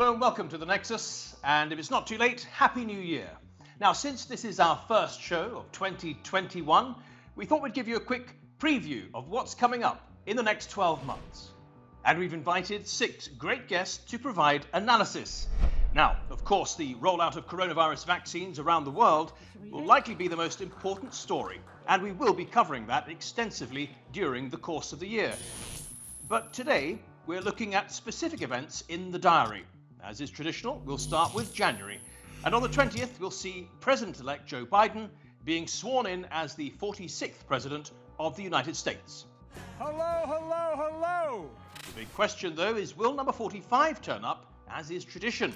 Hello and welcome to the Nexus, and if it's not too late, Happy New Year. Now, since this is our first show of 2021, we thought we'd give you a quick preview of what's coming up in the next 12 months. And we've invited 6 great guests to provide analysis. Now, of course, the rollout of coronavirus vaccines around the world will likely be the most important story, and we will be covering that extensively during the course of the year. But today, we're looking at specific events in the diary. As is traditional, we'll start with January. And on the 20th, we'll see President-elect Joe Biden being sworn in as the 46th President of the United States. Hello, hello, hello! The big question, though, is will number 45 turn up, as is tradition?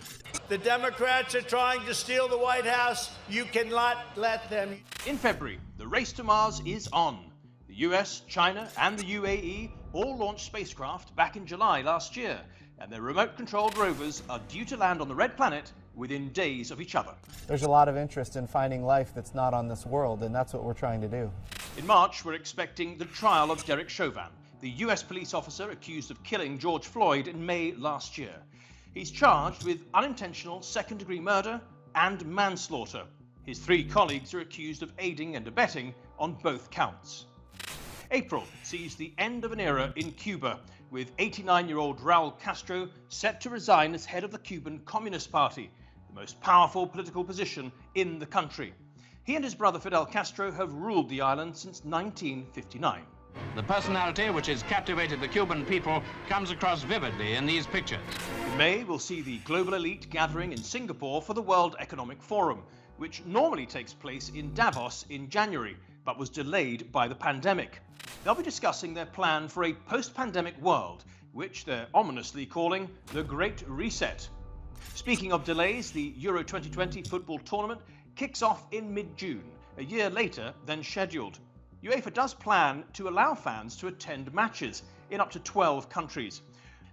The Democrats are trying to steal the White House. You cannot let them. In February, the race to Mars is on. The US, China, and the UAE all launched spacecraft back in July last year, and their remote-controlled rovers are due to land on the Red Planet within days of each other. There's a lot of interest in finding life that's not on this world, and that's what we're trying to do. In March, we're expecting the trial of Derek Chauvin, the US police officer accused of killing George Floyd in May last year. He's charged with unintentional second-degree murder and manslaughter. His 3 colleagues are accused of aiding and abetting on both counts. April sees the end of an era in Cuba, with 89-year-old Raul Castro set to resign as head of the Cuban Communist Party, the most powerful political position in the country. He and his brother Fidel Castro have ruled the island since 1959. The personality which has captivated the Cuban people comes across vividly in these pictures. In May, we'll see the global elite gathering in Singapore for the World Economic Forum, which normally takes place in Davos in January, but was delayed by the pandemic. They'll be discussing their plan for a post-pandemic world, which they're ominously calling the Great Reset. Speaking of delays, the Euro 2020 football tournament kicks off in mid-June, a year later than scheduled. UEFA does plan to allow fans to attend matches in up to 12 countries.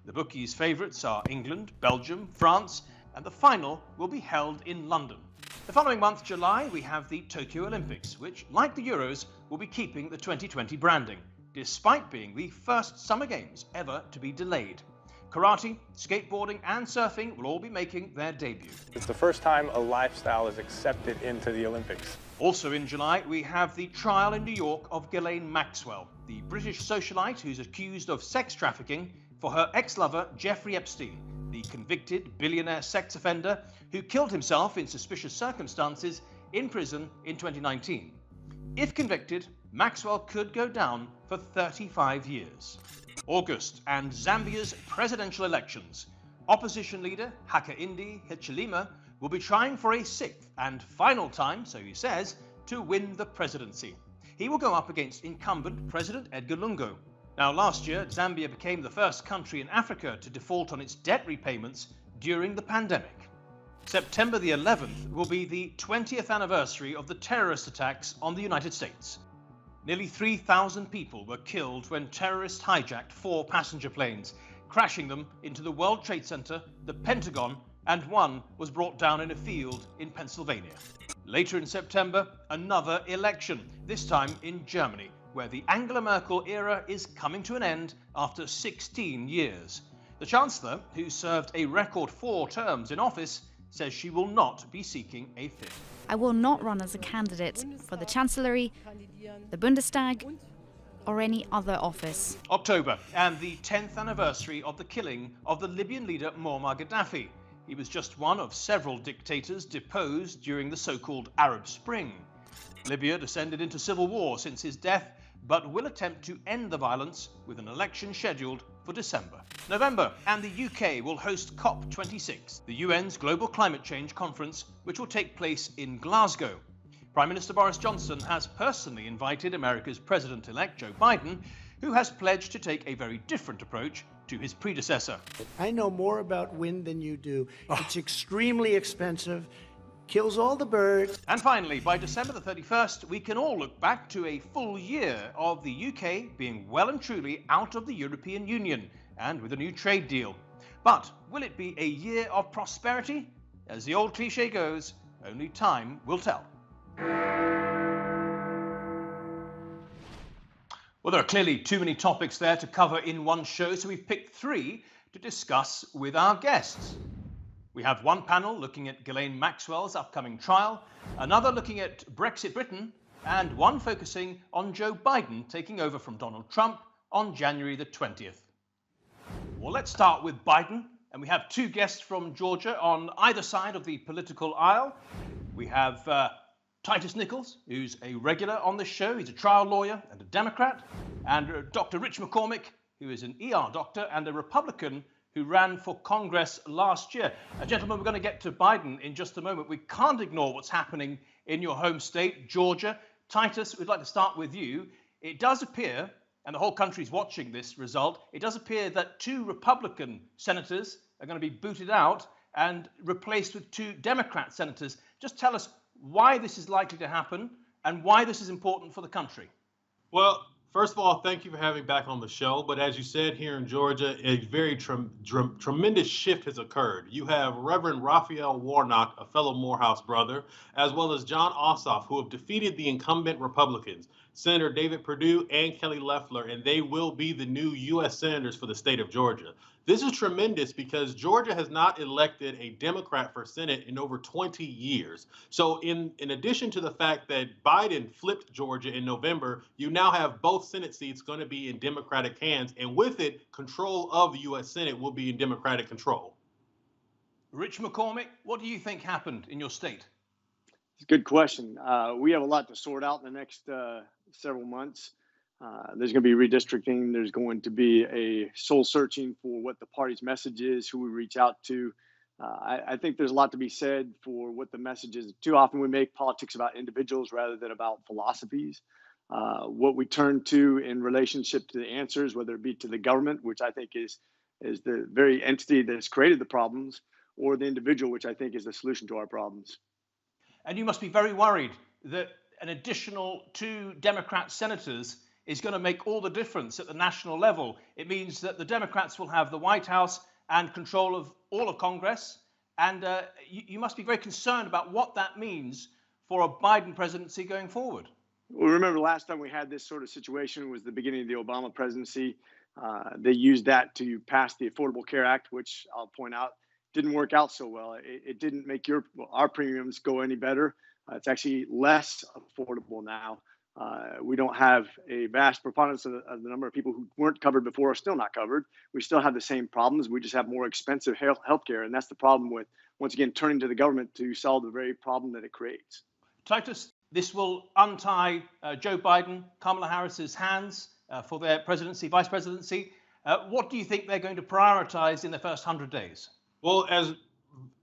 The bookies' favourites are England, Belgium, France, and the final will be held in London. The following month, July, we have the Tokyo Olympics, which, like the Euros, will be keeping the 2020 branding, despite being the first Summer Games ever to be delayed. Karate, skateboarding, and surfing will all be making their debut. It's the first time a lifestyle is accepted into the Olympics. Also in July, we have the trial in New York of Ghislaine Maxwell, the British socialite who's accused of sex trafficking for her ex-lover Jeffrey Epstein, the convicted billionaire sex offender who killed himself in suspicious circumstances in prison in 2019. If convicted, Maxwell could go down for 35 years. August and Zambia's presidential elections. Opposition leader Hakainde Hichilema will be trying for a 6th and final time, so he says, to win the presidency. He will go up against incumbent President Edgar Lungu. Now, last year, Zambia became the first country in Africa to default on its debt repayments during the pandemic. September the 11th will be the 20th anniversary of the terrorist attacks on the United States. Nearly 3,000 people were killed when terrorists hijacked 4 passenger planes, crashing them into the World Trade Center, the Pentagon, and one was brought down in a field in Pennsylvania. Later in September, another election, this time in Germany, where the Angela Merkel era is coming to an end after 16 years. The Chancellor, who served a record 4 terms in office, says she will not be seeking a 5th. I will not run as a candidate for the Chancellery, the Bundestag, or any other office. October, and the 10th anniversary of the killing of the Libyan leader Muammar Gaddafi. He was just one of several dictators deposed during the so-called Arab Spring. Libya descended into civil war since his death, but will attempt to end the violence with an election scheduled for December. November, and the UK will host COP26, the UN's Global Climate Change Conference, which will take place in Glasgow. Prime Minister Boris Johnson has personally invited America's President-elect Joe Biden, who has pledged to take a very different approach to his predecessor. I know more about wind than you do. It's extremely expensive, kills all the birds. And finally, by December the 31st, we can all look back to a full year of the UK being well and truly out of the European Union and with a new trade deal. But will it be a year of prosperity? As the old cliche goes, only time will tell. Well, there are clearly too many topics there to cover in one show, so we've picked 3 to discuss with our guests. We have one panel looking at Ghislaine Maxwell's upcoming trial, another looking at Brexit Britain, and one focusing on Joe Biden taking over from Donald Trump on January the 20th. Well, let's start with Biden, and we have two guests from Georgia on either side of the political aisle. We have Titus Nichols, who's a regular on this show. He's a trial lawyer and a Democrat, and Dr. Rich McCormick, who is an ER doctor and a Republican who ran for Congress last year. Gentlemen, we're going to get to Biden in just a moment. We can't ignore what's happening in your home state, Georgia. Titus, we'd like to start with you. It does appear, and the whole country's watching this result, it does appear that two Republican senators are going to be booted out and replaced with two Democrat senators. Just tell us why this is likely to happen and why this is important for the country. Well, first of all, thank you for having me back on the show. But as you said, here in Georgia, a very tremendous shift has occurred. You have Reverend Raphael Warnock, a fellow Morehouse brother, as well as John Ossoff, who have defeated the incumbent Republicans, Senator David Perdue and Kelly Loeffler, and they will be the new U.S. senators for the state of Georgia. This is tremendous because Georgia has not elected a Democrat for Senate in over 20 years. So in addition to the fact that Biden flipped Georgia in November, you now have both Senate seats going to be in Democratic hands. And with it, control of the U.S. Senate will be in Democratic control. Rich McCormick, what do you think happened in your state? It's a good question. We have a lot to sort out in the next several months. There's going to be redistricting. There's going to be a soul searching for what the party's message is, who we reach out to. I think there's a lot to be said for what the message is. Too often we make politics about individuals rather than about philosophies. What we turn to in relationship to the answers, whether it be to the government, which I think is the very entity that has created the problems, or the individual, which I think is the solution to our problems. And you must be very worried that an additional two Democrat senators is going to make all the difference at the national level. It means that the Democrats will have the White House and control of all of Congress. And you must be very concerned about what that means for a Biden presidency going forward. Well, remember last time we had this sort of situation was the beginning of the Obama presidency. They used that to pass the Affordable Care Act, which I'll point out didn't work out so well. It didn't make our premiums go any better. It's actually less affordable now. We don't have a vast preponderance of the number of people who weren't covered before are still not covered. We still have the same problems. We just have more expensive health care. And that's the problem with, once again, turning to the government to solve the very problem that it creates. Titus, this will untie Joe Biden, Kamala Harris's hands for their presidency, vice presidency. What do you think they're going to prioritize in the first 100 days? Well,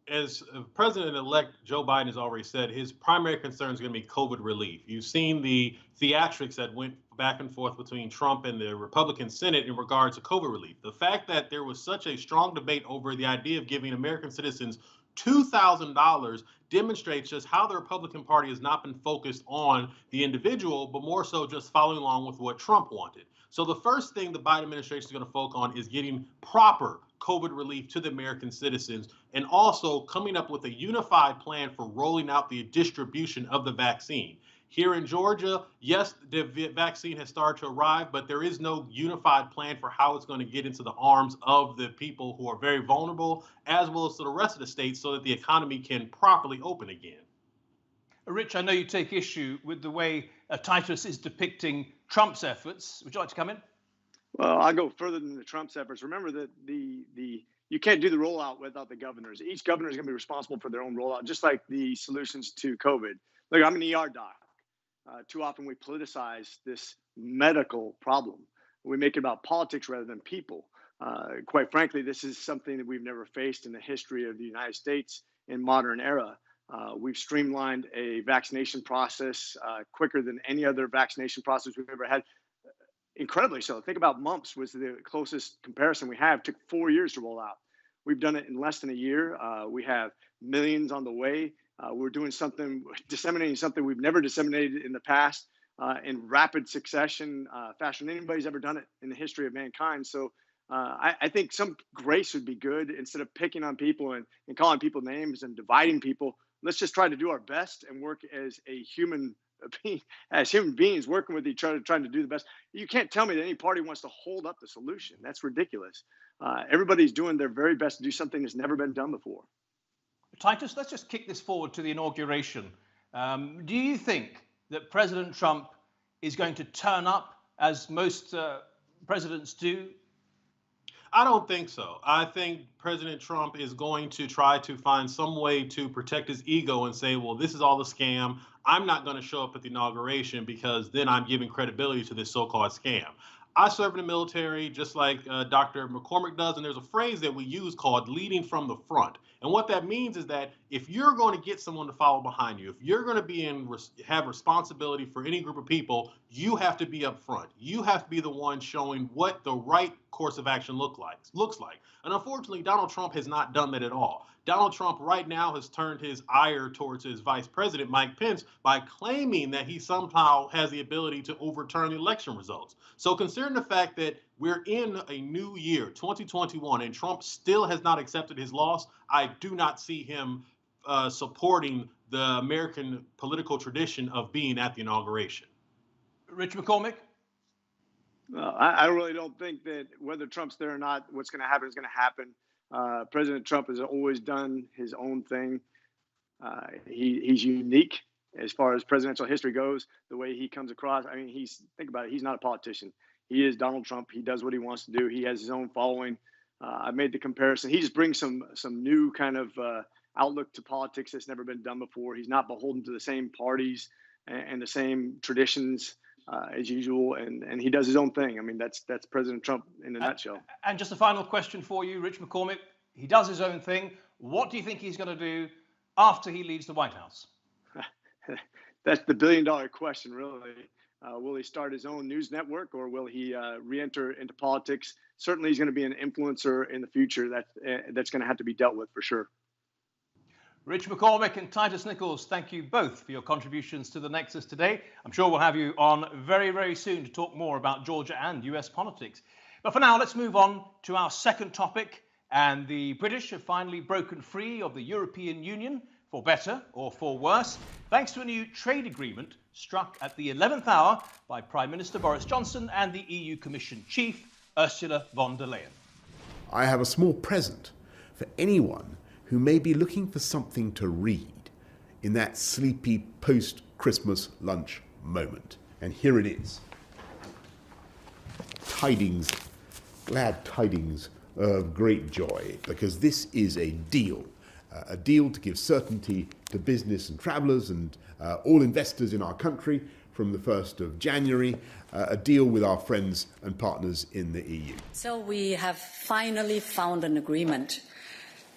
as President-elect Joe Biden has already said, his primary concern is going to be COVID relief. You've seen the theatrics that went back and forth between Trump and the Republican Senate in regards to COVID relief. The fact that there was such a strong debate over the idea of giving American citizens $2,000 demonstrates just how the Republican Party has not been focused on the individual, but more so just following along with what Trump wanted. So the first thing the Biden administration is going to focus on is getting proper COVID relief to the American citizens, and also coming up with a unified plan for rolling out the distribution of the vaccine. Here in Georgia, yes, the vaccine has started to arrive, but there is no unified plan for how it's going to get into the arms of the people who are very vulnerable, as well as to the rest of the states, so that the economy can properly open again. Rich, I know you take issue with the way Titus is depicting Trump's efforts. Would you like to come in? Well, I'll go further than the Trump's efforts. Remember that you can't do the rollout without the governors. Each governor is going to be responsible for their own rollout, just like the solutions to COVID. Look, I'm an ER doc. Too often we politicize this medical problem. We make it about politics rather than people. Quite frankly, this is something that we've never faced in the history of the United States in modern era. We've streamlined a vaccination process quicker than any other vaccination process we've ever had. Incredibly so. Think about mumps was the closest comparison we have. It took 4 years to roll out. We've done it in less than a year. We have millions on the way. We're doing something, disseminating something we've never disseminated in the past in rapid succession, faster than anybody's ever done it in the history of mankind. So I think some grace would be good instead of picking on people and calling people names and dividing people. Let's just try to do our best and work as human beings working with each other, trying to do the best. You can't tell me that any party wants to hold up the solution. That's ridiculous. Everybody's doing their very best to do something that's never been done before. Titus, let's just kick this forward to the inauguration. Do you think that President Trump is going to turn up as most presidents do? I don't think so. I think President Trump is going to try to find some way to protect his ego and say, well, this is all a scam. I'm not going to show up at the inauguration because then I'm giving credibility to this so-called scam. I serve in the military just like Dr. McCormick does, and there's a phrase that we use called leading from the front. And what that means is that if you're going to get someone to follow behind you, if you're going to be have responsibility for any group of people, you have to be up front. You have to be the one showing what the right course of action looks like. And unfortunately, Donald Trump has not done that at all. Donald Trump right now has turned his ire towards his vice president, Mike Pence, by claiming that he somehow has the ability to overturn the election results. So considering the fact that we're in a new year, 2021, and Trump still has not accepted his loss, I do not see him supporting the American political tradition of being at the inauguration. Rich McCormick? I really don't think that whether Trump's there or not, what's going to happen is going to happen. President Trump has always done his own thing. He's unique as far as presidential history goes, the way he comes across. I mean, think about it. He's not a politician. He is Donald Trump. He does what he wants to do. He has his own following. I made the comparison. He just brings some new kind of outlook to politics that's never been done before. He's not beholden to the same parties and the same traditions as usual, and he does his own thing. I mean, that's President Trump in a nutshell. And just a final question for you, Rich McCormick. He does his own thing. What do you think he's going to do after he leaves the White House? That's the billion-dollar question, really. Will he start his own news network, or will he re-enter into politics? Certainly, he's going to be an influencer in the future. That's going to have to be dealt with for sure. Rich McCormick and Titus Nichols, thank you both for your contributions to the Nexus today. I'm sure we'll have you on very, very soon to talk more about Georgia and US politics. But for now, let's move on to our second topic. And the British have finally broken free of the European Union, for better or for worse, thanks to a new trade agreement struck at the 11th hour by Prime Minister Boris Johnson and the EU Commission Chief, Ursula von der Leyen. I have a small present for anyone who may be looking for something to read in that sleepy post-Christmas lunch moment. And here it is. Tidings, glad tidings of great joy, because this is a deal to give certainty to business and travellers and all investors in our country from the 1st of January, a deal with our friends and partners in the EU. So we have finally found an agreement.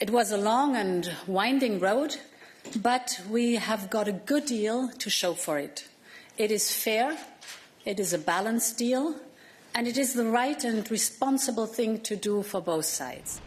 It was a long and winding road, but we have got a good deal to show for it. It is fair, it is a balanced deal, and it is the right and responsible thing to do for both sides.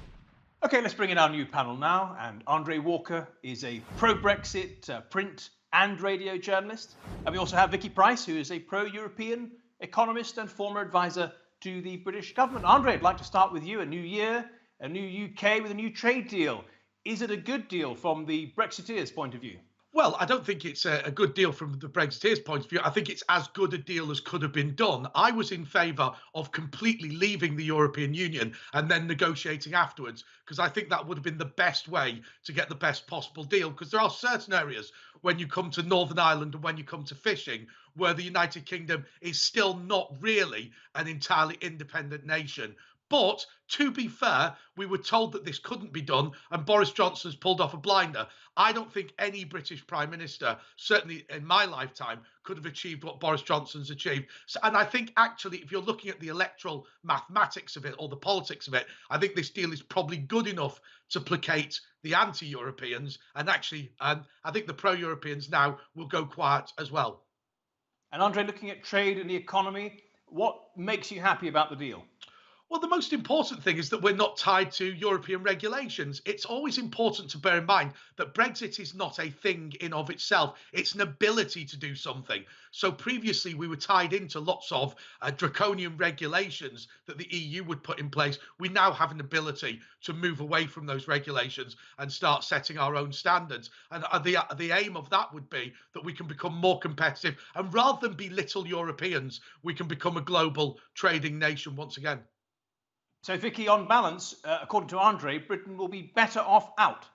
Okay, let's bring in our new panel now. And Andre Walker is a pro-Brexit print and radio journalist. And we also have Vicky Price, who is a pro-European economist and former advisor to the British government. Andre, I'd like to start with you. A new year, a new UK with a new trade deal. Is it a good deal from the Brexiteers' point of view? Well, I don't think it's a good deal from the Brexiteers' point of view. I think it's as good a deal as could have been done. I was in favour of completely leaving the European Union and then negotiating afterwards, because I think that would have been the best way to get the best possible deal. Because there are certain areas when you come to Northern Ireland and when you come to fishing where the United Kingdom is still not really an entirely independent nation. But to be fair, we were told that this couldn't be done, and Boris Johnson's pulled off a blinder. I don't think any British Prime Minister, certainly in my lifetime, could have achieved what Boris Johnson's achieved. So, and I think actually, if you're looking at the electoral mathematics of it or the politics of it, I think this deal is probably good enough to placate the anti-Europeans. And actually, I think the pro-Europeans now will go quiet as well. And Andre, looking at trade and the economy, what makes you happy about the deal? Well, the most important thing is that we're not tied to European regulations. It's always important to bear in mind that Brexit is not a thing in of itself. It's an ability to do something. So previously we were tied into lots of draconian regulations that the EU would put in place. We now have an ability to move away from those regulations and start setting our own standards. And the aim of that would be that we can become more competitive. And rather than be little Europeans, we can become a global trading nation once again. So, Vicky, on balance, according to Andre, Britain will be better off out.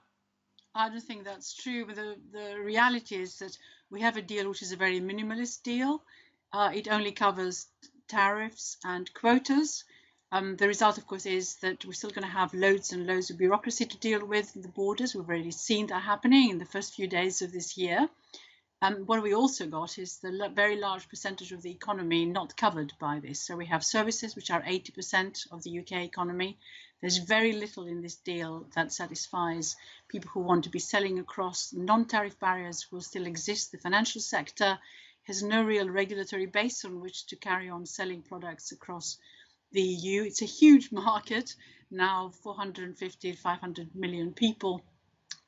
I don't think that's true. But the reality is that we have a deal which is a very minimalist deal. It only covers tariffs and quotas. The result, of course, is that we're still going to have loads and loads of bureaucracy to deal with in the borders. We've already seen that happening in the first few days of this year. What we also got is the very large percentage of the economy not covered by this. So we have services, which are 80% of the UK economy. There's very little in this deal that satisfies people who want to be selling across. Non-tariff barriers will still exist. The financial sector has no real regulatory base on which to carry on selling products across the EU. It's a huge market, now 450, 500 million people,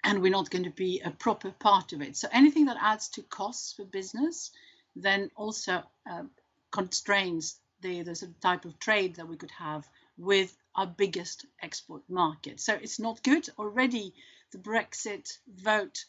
and we're not going to be a proper part of it. So anything that adds to costs for business then also constrains the sort of type of trade that we could have with our biggest export market. So it's not good. Already the Brexit vote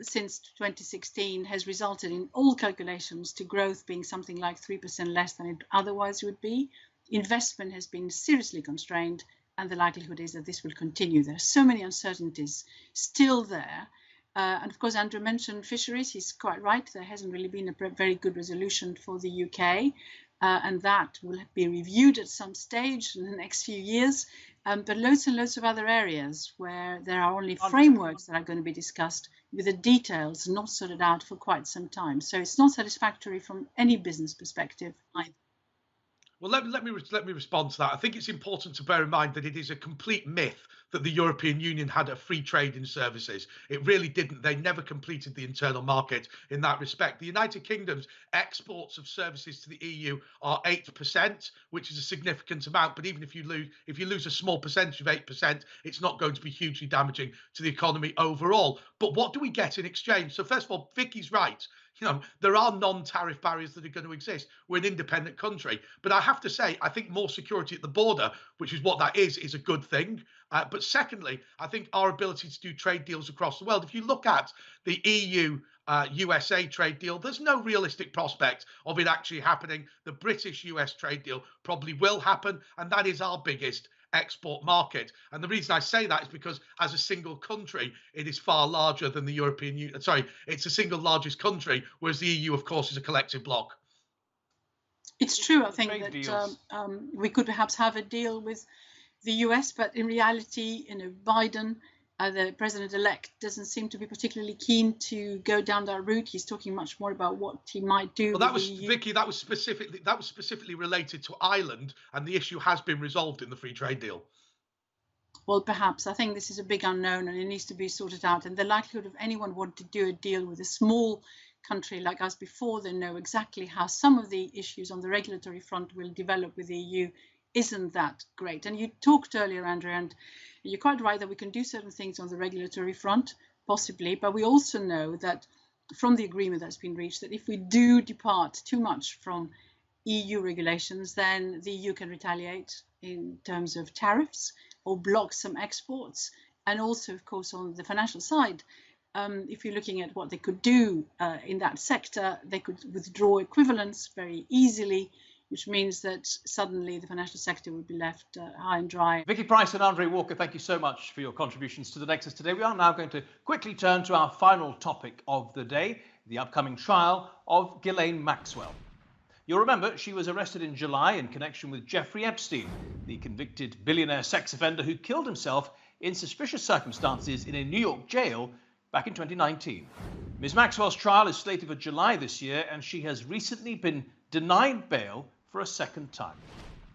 since 2016 has resulted in all calculations to growth being something like 3% less than it otherwise would be. Investment has been seriously constrained, and the likelihood is that this will continue. There are so many uncertainties still there. And of course, Andrew mentioned fisheries. He's quite right. There hasn't really been a very good resolution for the UK, and that will be reviewed at some stage in the next few years. But loads and loads of other areas where there are only frameworks that are going to be discussed with the details not sorted out for quite some time. So it's not satisfactory from any business perspective either. Well, let me respond to that. I think it's important to bear in mind that it is a complete myth that the European Union had a free trade in services. It really didn't. They never completed the internal market in that respect. The United Kingdom's exports of services to the EU are 8%, which is a significant amount. But even if you lose a small percentage of 8%, it's not going to be hugely damaging to the economy overall. But what do we get in exchange? So first of all, Vicky's right. You know, there are non-tariff barriers that are going to exist. We're an independent country. But I have to say, I think more security at the border, which is what that is a good thing. But secondly, I think our ability to do trade deals across the world, if you look at the EU-USA trade deal, there's no realistic prospect of it actually happening. The British-US trade deal probably will happen, and that is our biggest export market. And the reason I say that is because as a single country, it is far larger than the European Union. Sorry, it's the single largest country, whereas the EU, of course, is a collective bloc. It's true. I think that we could perhaps have a deal with the US, but in reality, Biden, the president-elect, doesn't seem to be particularly keen to go down that route. He's talking much more about what he might do. Well, that was Vicky. That was specifically related to Ireland, and the issue has been resolved in the free trade deal. Well, perhaps. I think this is a big unknown, and it needs to be sorted out. And the likelihood of anyone wanting to do a deal with a small country like us before they know exactly how some of the issues on the regulatory front will develop with the EU isn't that great. And you talked earlier, Andrew, and you're quite right that we can do certain things on the regulatory front, possibly, but we also know that from the agreement that's been reached, that if we do depart too much from EU regulations, then the EU can retaliate in terms of tariffs or block some exports. And also, of course, on the financial side, if you're looking at what they could do in that sector, they could withdraw equivalents very easily, which means that suddenly the financial sector would be left high and dry. Vicky Price and Andre Walker, thank you so much for your contributions to the Nexus today. We are now going to quickly turn to our final topic of the day, the upcoming trial of Ghislaine Maxwell. You'll remember she was arrested in July in connection with Jeffrey Epstein, the convicted billionaire sex offender who killed himself in suspicious circumstances in a New York jail back in 2019. Ms. Maxwell's trial is slated for July this year, and she has recently been denied bail for a second time.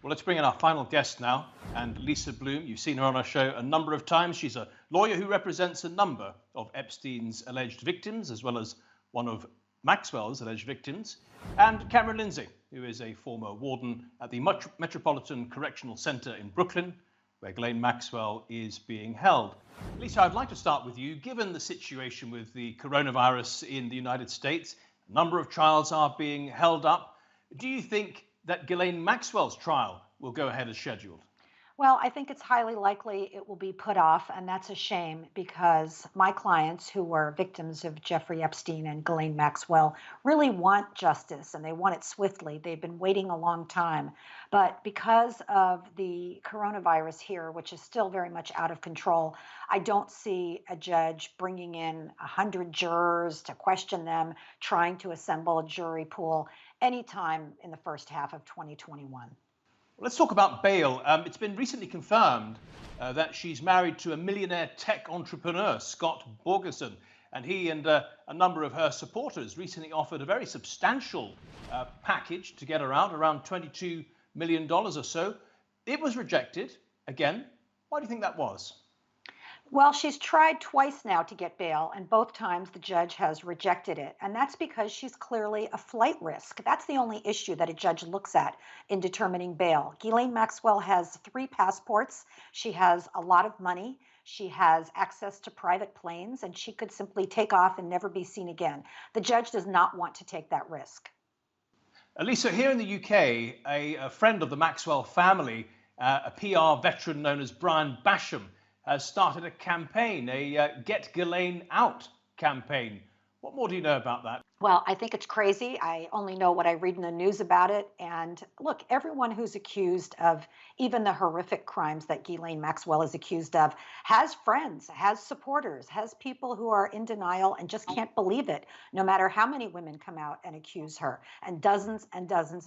Well, let's bring in our final guest now, and Lisa Bloom. You've seen her on our show a number of times. She's a lawyer who represents a number of Epstein's alleged victims, as well as one of Maxwell's alleged victims, and Cameron Lindsay, who is a former warden at the Metropolitan Correctional Centre in Brooklyn, where Ghislaine Maxwell is being held. Lisa, I'd like to start with you. Given the situation with the coronavirus in the United States, a number of trials are being held up. Do you think that Ghislaine Maxwell's trial will go ahead as scheduled? Well, I think it's highly likely it will be put off, and that's a shame because my clients who were victims of Jeffrey Epstein and Ghislaine Maxwell really want justice and they want it swiftly. They've been waiting a long time. But because of the coronavirus here, which is still very much out of control, I don't see a judge bringing in 100 jurors to question them, trying to assemble a jury pool anytime in the first half of 2021. Let's talk about bail. It's been recently confirmed that she's married to a millionaire tech entrepreneur, Scott Borgerson, and he and a number of her supporters recently offered a very substantial package to get her out, around $22 million or so. It was rejected. Again, why do you think that was? Well, she's tried twice now to get bail, and both times the judge has rejected it. And that's because she's clearly a flight risk. That's the only issue that a judge looks at in determining bail. Ghislaine Maxwell has 3 passports. She has a lot of money. She has access to private planes, and she could simply take off and never be seen again. The judge does not want to take that risk. Elisa, here in the UK, a friend of the Maxwell family, a PR veteran known as Brian Basham, has started a campaign, a Get Ghislaine Out campaign. What more do you know about that? Well, I think it's crazy. I only know what I read in the news about it. And look, everyone who's accused of even the horrific crimes that Ghislaine Maxwell is accused of has friends, has supporters, has people who are in denial and just can't believe it, no matter how many women come out and accuse her. And dozens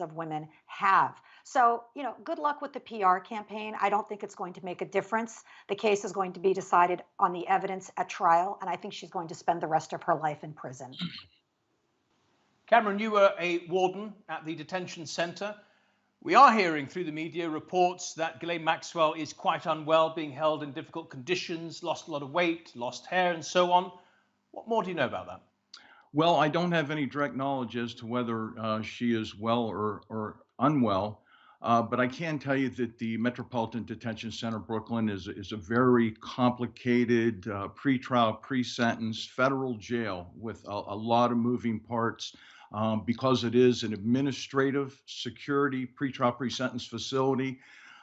of women have. So, you know, good luck with the PR campaign. I don't think it's going to make a difference. The case is going to be decided on the evidence at trial, and I think she's going to spend the rest of her life in prison. Cameron, you were a warden at the detention centre. We are hearing through the media reports that Ghislaine Maxwell is quite unwell, being held in difficult conditions, lost a lot of weight, lost hair, and so on. What more do you know about that? Well, I don't have any direct knowledge as to whether she is well or unwell, but I can tell you that the Metropolitan Detention Center Brooklyn is a very complicated pretrial, pre-sentence federal jail with a lot of moving parts. Because it is an administrative security pretrial pre-sentence facility,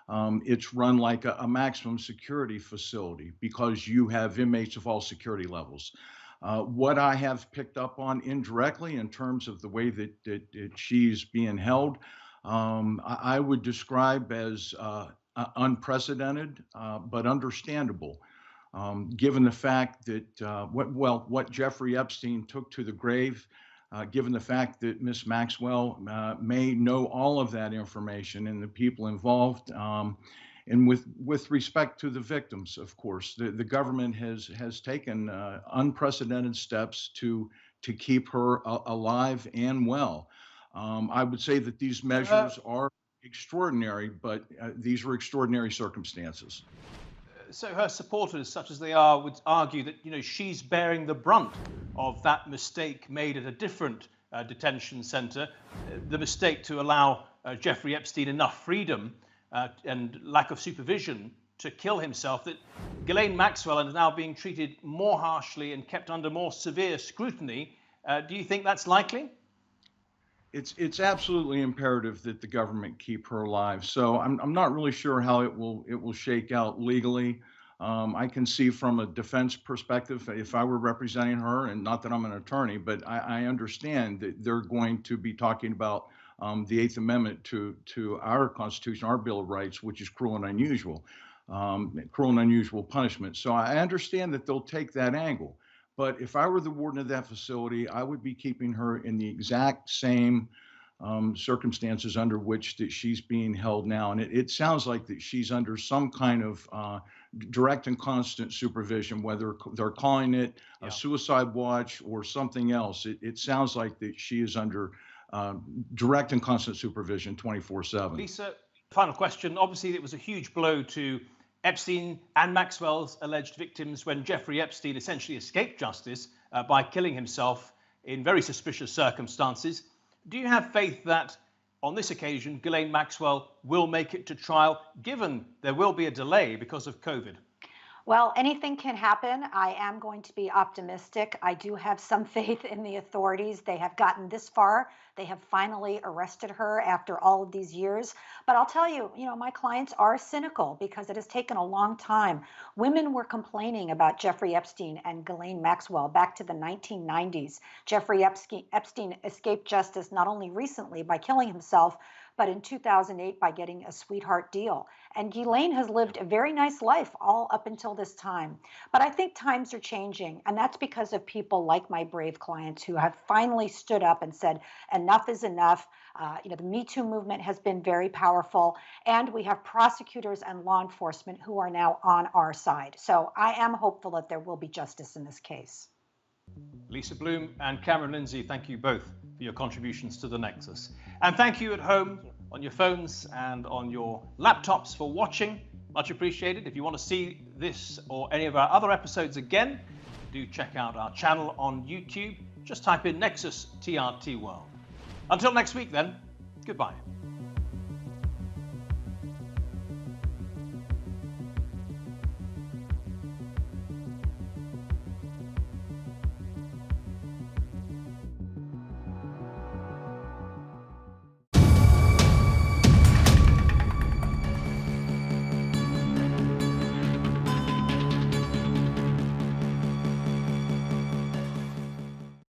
it's run like a maximum security facility because you have inmates of all security levels. What I have picked up on indirectly in terms of the way that she's being held, I would describe as unprecedented, but understandable. Given the fact that what Jeffrey Epstein took to the grave, given the fact that Ms. Maxwell may know all of that information and the people involved, and with respect to the victims, of course, the government has taken unprecedented steps to keep her alive and well. I would say that these measures are extraordinary, but these are extraordinary circumstances. So her supporters, such as they are, would argue that, you know, she's bearing the brunt of that mistake made at a different detention center, the mistake to allow Jeffrey Epstein enough freedom and lack of supervision to kill himself, that Ghislaine Maxwell is now being treated more harshly and kept under more severe scrutiny. Do you think that's likely? It's absolutely imperative that the government keep her alive. So I'm not really sure how it will shake out legally. I can see from a defense perspective, if I were representing her, and not that I'm an attorney, but I understand that they're going to be talking about the Eighth Amendment to our Constitution, our Bill of Rights, which is cruel and unusual punishment. So I understand that they'll take that angle. But if I were the warden of that facility, I would be keeping her in the exact same circumstances under which that she's being held now. And it sounds like that she's under some kind of direct and constant supervision, whether they're calling it a suicide watch or something else. It sounds like that she is under direct and constant supervision 24/7. Lisa, final question. Obviously, it was a huge blow to Epstein and Maxwell's alleged victims when Jeffrey Epstein essentially escaped justice by killing himself in very suspicious circumstances. Do you have faith that on this occasion, Ghislaine Maxwell will make it to trial, given there will be a delay because of COVID? Well, anything can happen. I am going to be optimistic. I do have some faith in the authorities. They have gotten this far. They have finally arrested her after all of these years. But I'll tell you, my clients are cynical because it has taken a long time. Women were complaining about Jeffrey Epstein and Ghislaine Maxwell back to the 1990s. Jeffrey Epstein escaped justice not only recently by killing himself, but in 2008 by getting a sweetheart deal. And Ghislaine has lived a very nice life all up until this time. But I think times are changing, and that's because of people like my brave clients who have finally stood up and said, enough is enough. The Me Too movement has been very powerful, and we have prosecutors and law enforcement who are now on our side. So I am hopeful that there will be justice in this case. Lisa Bloom and Cameron Lindsay, thank you both for your contributions to the Nexus. And thank you at home on your phones and on your laptops for watching. Much appreciated. If you want to see this or any of our other episodes again, do check out our channel on YouTube. Just type in Nexus TRT World. Until next week then, goodbye.